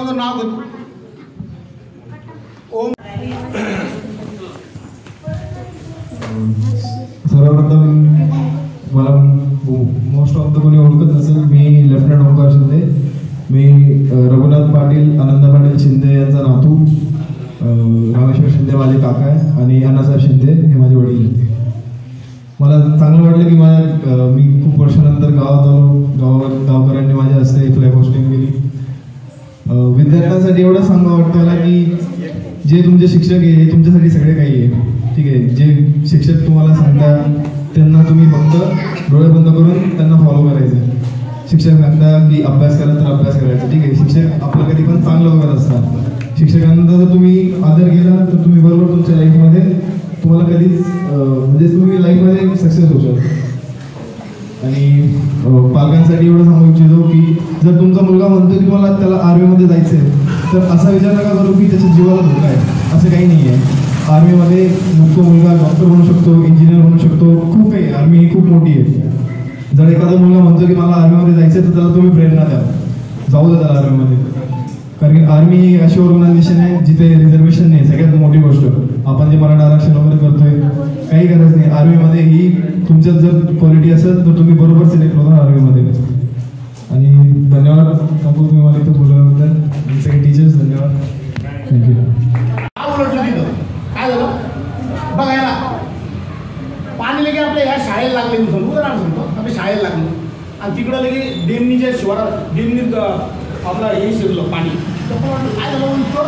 माझं नाव घेतो. ओम. सर्वप्रथम मला मोस्ट ऑफ द कोणी ओळखत नसेल, मी लेफ्टनंट ओंकार शिंदे. मी रघुनाथ पाटील, आनंद पाटील शिंदे यांचा नातू. रामेश्वर शिंदे माझे काका आहे आणि अण्णासाहेब शिंदे हे माझे वडील आहेत. मला चांगलं वाटलं की मी खूप वर्षानंतर गावात आलो. गावकऱ्यांनी माझ्या हस्ते फ्लॅग होस्टिंग केली. विद्यार्थ्यांसाठी एवढं सांगावं वाटतं मला की जे तुमचे शिक्षक आहे हे तुमच्यासाठी सगळे काही आहे. ठीक आहे, जे शिक्षक तुम्हाला सांगतात त्यांना तुम्ही फक्त डोळे बंद करून त्यांना फॉलो करायचं. शिक्षक सांगता की अभ्यास करा तर अभ्यास करायचा. ठीक आहे, शिक्षक आपलं कधी पण चांगलं बघत असतात. शिक्षकांचा जर तुम्ही आदर केला तर तुम्ही बरोबर तुमच्या लाईफमध्ये तुम्हाला कधीच म्हणजे तुम्ही लाईफमध्ये सक्सेस होऊ शकता. आणि पालकांसाठी एवढं सांगू इच्छितो की जर तुमचा मुलगा म्हणतो की मला त्याला आर्मीमध्ये जायचं आहे तर असा विचार नका करू की त्याच्या जीवाला धोका आहे. असं काही नाही आहे. आर्मीमध्ये तो मुलगा डॉक्टर बनू शकतो, इंजिनियर बनू शकतो, खूप आहे. आर्मी ही खूप मोठी आहे. जर एखादा मुलगा म्हणतो की मला आर्मीमध्ये जायचं आहे तर त्याला तुम्ही प्रेरणा द्या, जाऊ द्या त्याला आर्मीमध्ये. कारण की आर्मी ही अशी ऑर्गनायझेशन आहे जिथे रिझर्वेशन नाही. सगळ्यात मोठी गोष्ट आपण जे मराठा आरक्षण वगैरे करतोय काही गरज नाही. आर्मीमध्ये ही तुमच्यात जर क्वालिटी असेल तर तुम्ही बरोबर सिलेक्ट होता आर्मीमध्ये. आणि धन्यवाद काकू तुम्ही मला इथं बोलल्याबद्दल. सगळे टीचर्स धन्यवाद. थँक्यू. काय झालं बघायला पाणी लगे आपल्या ह्या शाळेला लागले. मी सांगतो आपल्या शाळेला लागलो आणि तिकडं लगे डेमनीच्या शिवारात डेमनीत आपला हे शिरलं पाणी. काय झालं म्हणतो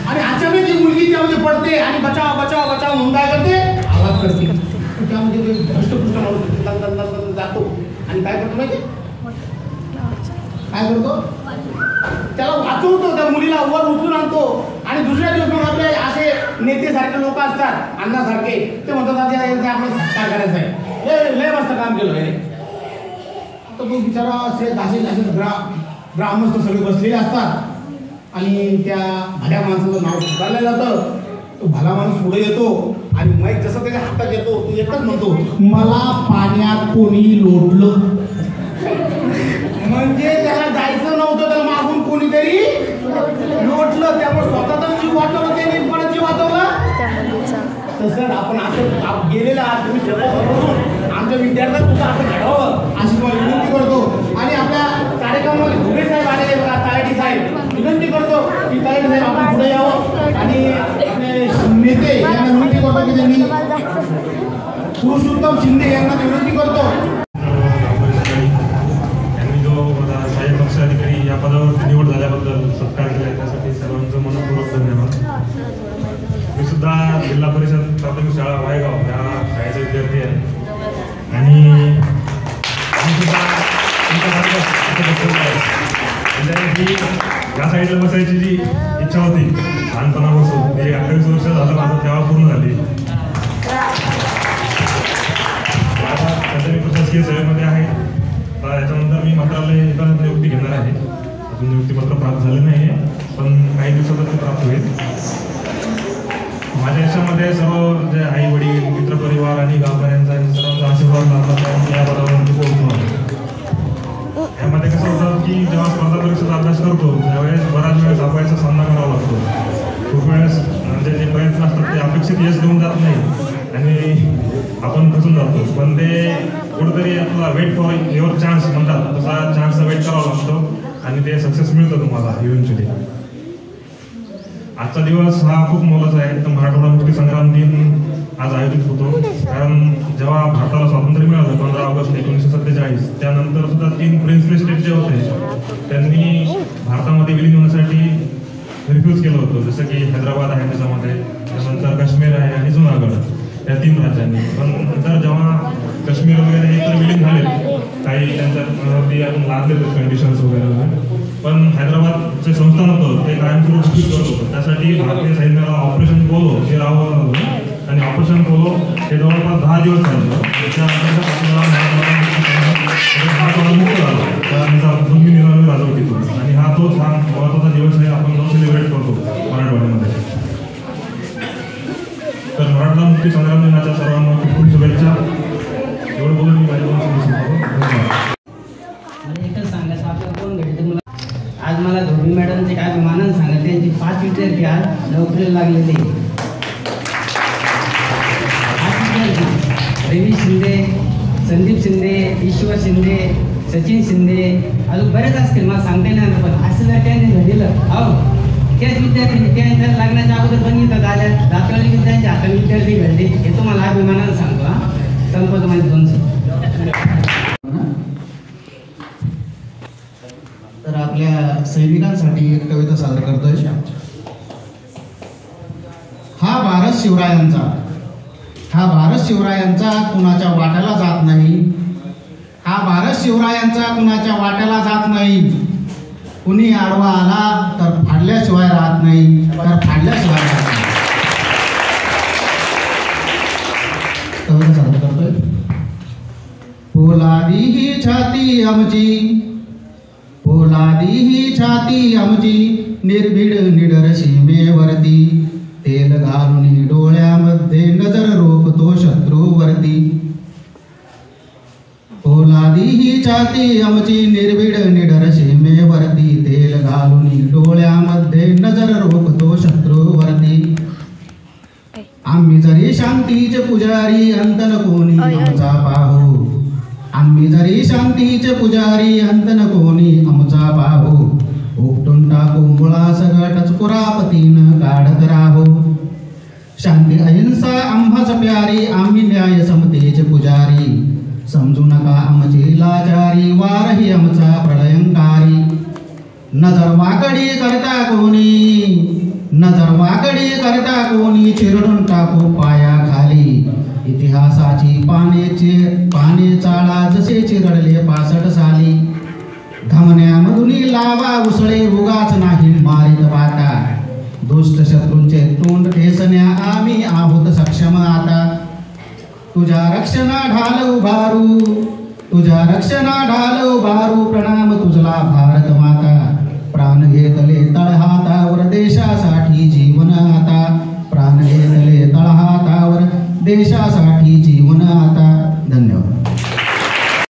आणि अचानक ती मुलगी त्यामध्ये पडते आणि बचाव बचाव बचाव म्हणून काय करते, आवाज करते. त्यामध्ये धष्टपुष्ट माणूस जातो आणि काय करतो माहिती काय करतो, त्याला वाचवतो. त्या मुलीला वर उचलून आणतो आणि दुसऱ्या दिवस मग आपले असे नेतेसारखे लोक असतात अण्णासारखे, ते म्हणतात आपलं काय करायचं आहे, हे लय मस्त काम केलं आहे. तर तो बिचारा असे असे ग्रामस्थ सगळे बसलेले असतात आणि त्या भल्या माणसाचं नाव पुकारलं जातं. तो भला माणूस पुढे येतो आणि माईक जसं त्याच्या हातात येतो तो एकच म्हणतो, मला पाण्यात कोणी लोटलं. म्हणजे त्याला जायचं नव्हतं, त्याला मागून कोणीतरी लोटलं. त्यामुळे स्वतःचा जीव वाचवला त्याने, परत जीव वाचवला. तसं आपण असं गेलेला तुम्ही स्वतः आमच्या विद्यार्थ्यांना सुद्धा असं घडावं अशी मला विनंती करतो. आणि आपल्या कार्यक्रमामध्ये घुगे साहेब आलेले बघा, तायडी साहेब, विनंती करतो की तायडी साहेब आपण पुढे यावं आणि आपले नेते यांना विनंती करतो की त्यांनी पुरुषोत्तम शिंदे यांना विनंती करतो. यांनी जो सहाय्यक पक्षाधिकारी या पदावर निवड झाल्याबद्दल सत्कार केला त्यासाठी सर्वांचं मनपूर्वक धन्यवाद. मी सुद्धा जिल्हा परिषद प्राथमिक शाळा वायगाव या शाळेचा विद्यार्थी आहे आणि या साईडला बसायची जी इच्छा होती लहानपणापासून ते 28 वर्ष झालं माझं तेव्हा पूर्ण झाली. आता सध्या मी प्रशासकीय सेवेमध्ये आहे. तर याच्यानंतर मी मंत्रालय नियुक्ती घेणार आहे. अजून नियुक्तीपत्र प्राप्त झालं नाही आहे पण काही दिवसातच ते प्राप्त होईल. माझ्या आयुष्यामध्ये सर्व जे आई वडील मित्रपरिवार आणि गावकऱ्यांचा सर्वांचा आशीर्वाद लाभला या पदावरती पोहोचलो. यामध्ये कसं होतं की जेव्हा स्पर्धा परीक्षेचा अभ्यास करतो त्यावेळेस बराच वेळेस अपयशाचा सामना करावा लागतो. खूप वेळेस म्हणजे जे प्रयत्न असतात ते अपेक्षित यश देऊन जात नाही आणि आपण खचून जातो. पण ते कुठेतरी आपला वेट फॉर युअर चान्स म्हणतात तसा चान्सचा वेट करावा लागतो आणि ते सक्सेस मिळतं तुम्हाला इव्हेंच्युअली. आजचा दिवस हा खूप मोलाचा आहे. तर मराठवाडा मुक्ती संग्राम दिन आज आयोजित होतो. कारण जेव्हा भारताला स्वातंत्र्य मिळालं 15 ऑगस्ट 1947 त्यानंतर सुद्धा 3 प्रिन्सली स्टेट जे होते त्यांनी भारतामध्ये विलीन होण्यासाठी रिफ्यूज केलं होतं. जसं की हैदराबाद आहे त्याच्यामध्ये, त्यानंतर काश्मीर आहे आणि जुनागड या 3 राज्यांनी. पण नंतर जेव्हा काश्मीर वगैरे एकतर विलीन झाले काही त्यांच्यावरती लादले कंडिशन्स वगैरे, पण हैदराबादचे संस्थान होतं ते कायमस्वरूपी करत होतं. त्यासाठी भारतीय सैन्याला ऑपरेशन पोलो हे राबवलं होतं आणि ऑपरेशन पोलो हे जवळपास 10 दिवस चाललं. त्यानंतर मुक्त झाला त्या भूमी निर्माण राजवटीतून आणि हा तोच हा महत्त्वाचा दिवस आहे आपण जो सेलिब्रेट करतो मराठवाड्यामध्ये. तर मराठवाडा मुक्ती संग्राम दिनाच्या सर्वांना खूप खूप शुभेच्छा. एवढं बोलून मी माझ्या एकच सांगायचं आपल्या कोण भेटते मला आज आज मला धोबी मॅडमचे काय अभिमानानं सांगा त्यांची 5 विद्यार्थी आज नोकरीला लागलेले. 5 विद्यार्थी रवी शिंदे, संदीप शिंदे, ईश्वर शिंदे, सचिन शिंदे, अजून बरेच असतील मला सांगता येणार. पण असं जर त्यांनी घडलं अहो त्याच विद्यार्थी त्यांच्या लग्नाच्या अगोदर पण इथं झाल्या दातवाली विद्यार्थ्यांच्या हाताने विद्यार्थी घडले हे तुम्हाला अभिमानानं सांगतो. संपत माझे 2 तर आपल्या सैनिकांसाठी एक कविता सादर करतोय. हा भारत शिवरायांचा कुणाच्या वाट्याला जात नाही. हा भारत शिवरायांचा कुणाच्या वाट्याला जात नाही. कुणी आडवा आला तर फाडल्याशिवाय राहत नाही. कविता सादर करतोय. पोलादी ही छाती आमची निर्भीड निडर सीमेवरती. तेल घालून डोळ्यामध्ये नजर रोखतो शत्रूवरती. पोलादी ही छाती आमची निर्भीड निडर सीमेवरती. तेल घालून डोळ्यामध्ये नजर रोखतो शत्रूवरती. आम्ही जरी शांतीचे पुजारी अंतन कोणी आमचा पाहू. आम्ही जरी शांतीचे पुजारी अंतन कोणी आमचा पाहू. उपटून टाकू मुळा सगटच कुरापतीन काढत राहू. शांती अहिंसा आम्हाच प्यारी. आम्ही न्याय समतेचे पुजारी. समजू नका आमची लाचारी. वारही आमचा प्रलयंकारी. नजर वाकडी करता कोणी चिरडून टाकू पायाखाली. इतिहासाची पाने चाळा जसे चिरडले 65 साली. धमन्यामधून लावा उसळे उगाच नाही मारित वाटा. दुष्ट शत्रूंचे तोंड ठेचण्या आम्ही आहोत सक्षम आता. तुझ्या रक्षणा ढाल उभारू प्रणाम तुझला भारत माता. प्राण घेतले तळहातावर देशासाठी जीवन आता. प्राण घेतले तळहातावर देशासाठी जीवन आता. धन्यवाद.